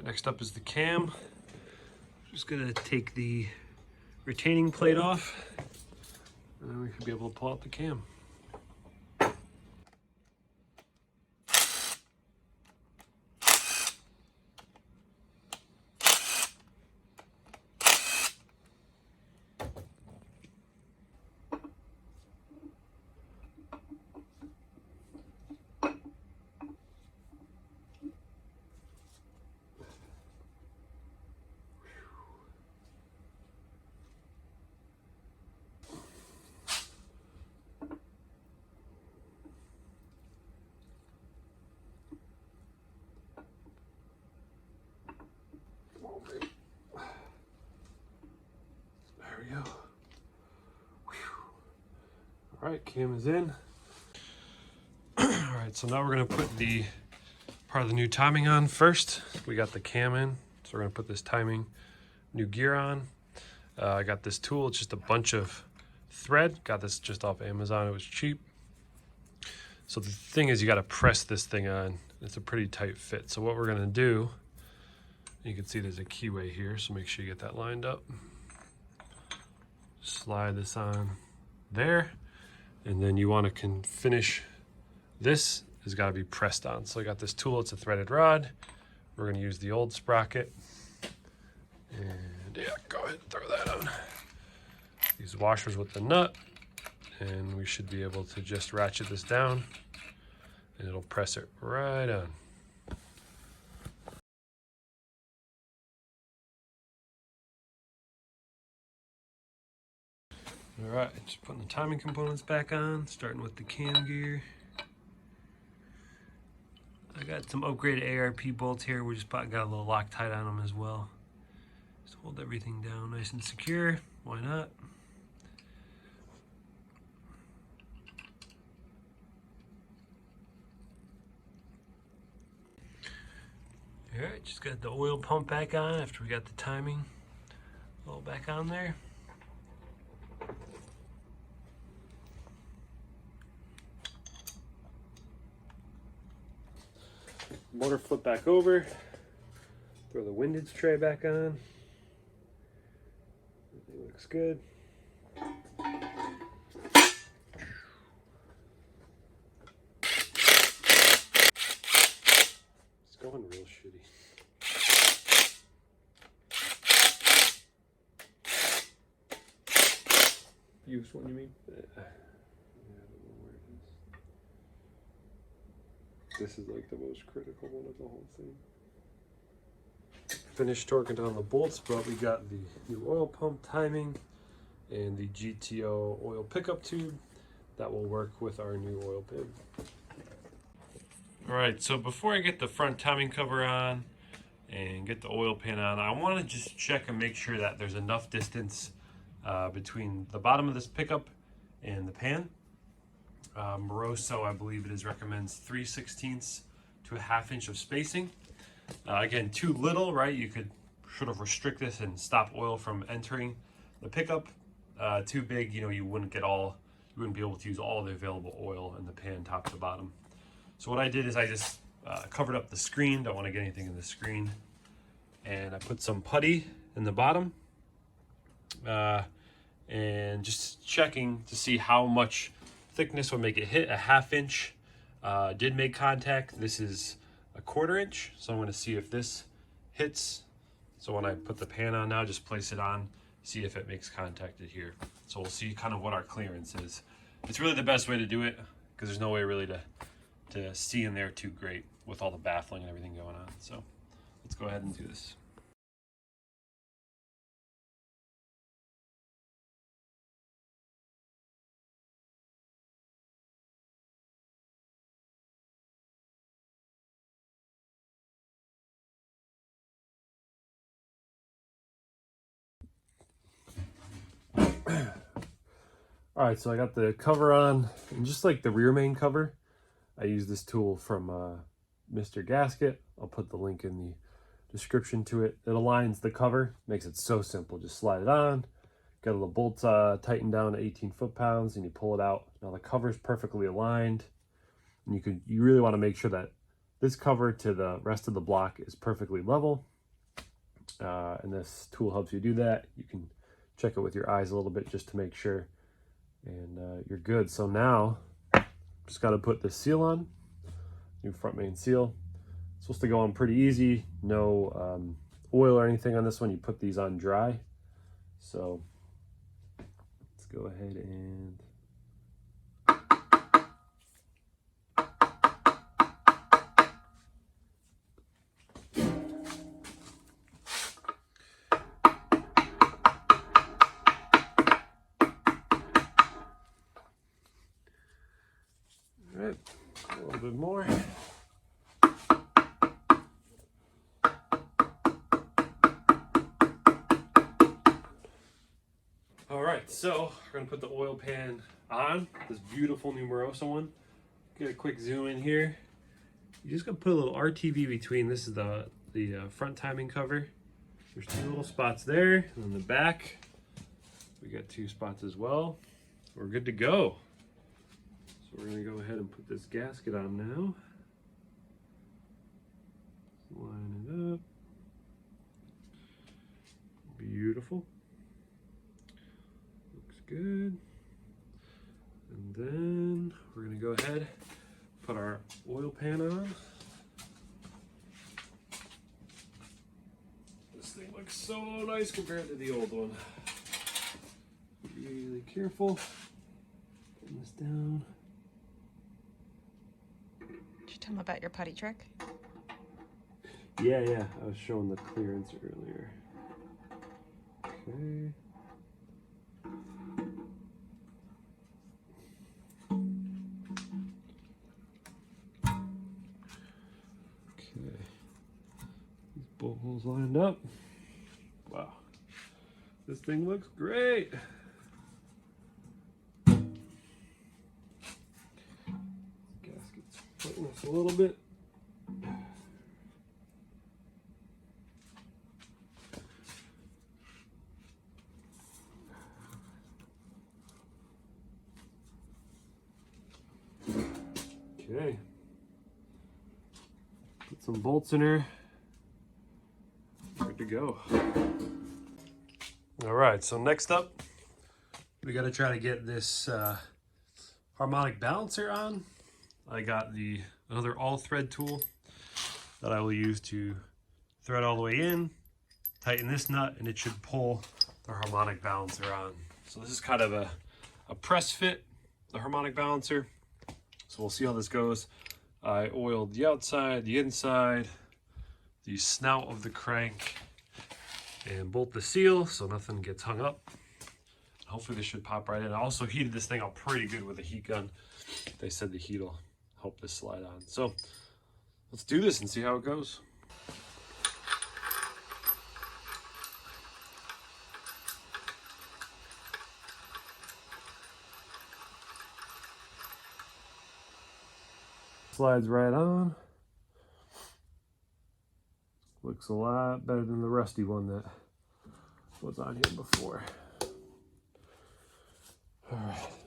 right, next up is the cam. I'm just gonna take the retaining plate off, and then we should be able to pull out the cam. There we go. All right, cam is in. All right, so now we're gonna put the part of the new timing on first. We got the cam in, so we're gonna put this timing new gear on. I got this tool, it's just a bunch of thread. Got this just off Amazon, it was cheap. So the thing is, you gotta press this thing on. It's a pretty tight fit. So what we're gonna do, you can see there's a keyway here, so make sure you get that lined up. Slide this on there, and then you want to finish this has got to be pressed on. So I got this tool, it's a threaded rod. We're going to use the old sprocket, and yeah, go ahead and throw that on. These washers with the nut, and we should be able to just ratchet this down, and it'll press it right on. All right, just putting the timing components back on, starting with the cam gear. I got some upgraded ARP bolts here. We just got a little Loctite on them as well. Just hold everything down nice and secure. Why not? All right, just got the oil pump back on after we got the timing all back on there. Motor flip back over, throw the windage tray back on. Everything looks good. It's going real shitty. Use one, you mean? This is like the most critical one of the whole thing. Finished torquing down the bolts, but we got the new oil pump timing and the GTO oil pickup tube that will work with our new oil pan. All right, so before I get the front timing cover on and get the oil pan on, I want to just check and make sure that there's enough distance between the bottom of this pickup and the pan. Moroso, I believe it is, recommends 3/16 to a 1/2 inch of spacing. Again, too little, right? You could sort of restrict this and stop oil from entering the pickup. Too big, you know, you wouldn't be able to use all the available oil in the pan top to bottom. So what I did is I just covered up the screen. Don't want to get anything in the screen. And I put some putty in the bottom. And just checking to see how much thickness would make it hit. A 1/2 inch did make contact. This is a 1/4 inch, so I'm going to see if this hits. So when I put the pan on now, just place it on, see if it makes contact here. So we'll see kind of what our clearance is. It's really the best way to do it because there's no way really to see in there too great with all the baffling and everything going on. So let's go ahead and do this. All right, so I got the cover on, and just like the rear main cover, I use this tool from Mr. Gasket. I'll put the link in the description to it. It aligns the cover, makes it so simple. Just slide it on, got a little bolt tightened down to 18 foot-pounds, and you pull it out. Now the cover is perfectly aligned, and you really want to make sure that this cover to the rest of the block is perfectly level. and this tool helps you do that. You can check it with your eyes a little bit just to make sure, and you're good. So now just got to put the seal on, new front main seal. It's supposed to go on pretty easy, no oil or anything on this one. You put these on dry. So let's go ahead and all right, a little bit more. All right, so we're gonna put the oil pan on, this beautiful Numerosa one. Get a quick zoom in here. You just gonna put a little RTV between. This is the front timing cover. There's 2 little spots there, and on the back, we got 2 spots as well. We're good to go. So we're gonna go ahead and put this gasket on now. Line it up. Beautiful. Looks good. And then we're gonna go ahead, put our oil pan on. This thing looks so nice compared to the old one. Be really careful. Putting this down. Did you tell them about your putty trick? Yeah, I was showing the clearance earlier. Okay. These bolt holes lined up. Wow. This thing looks great. Gasket's putting us a little bit. Okay. Put some bolts in her. Good to go. All right, so next up, we got to try to get this harmonic balancer on. I got another all thread tool that I will use to thread all the way in, tighten this nut, and it should pull the harmonic balancer on. So this is kind of a press fit, the harmonic balancer. So we'll see how this goes. I oiled the outside, the inside, the snout of the crank, and bolt the seal so nothing gets hung up. Hopefully this should pop right in. I also heated this thing up pretty good with a heat gun. They said the heat will help this slide on. So let's do this and see how it goes. Slides right on. Looks a lot better than the rusty one that was on here before. All right.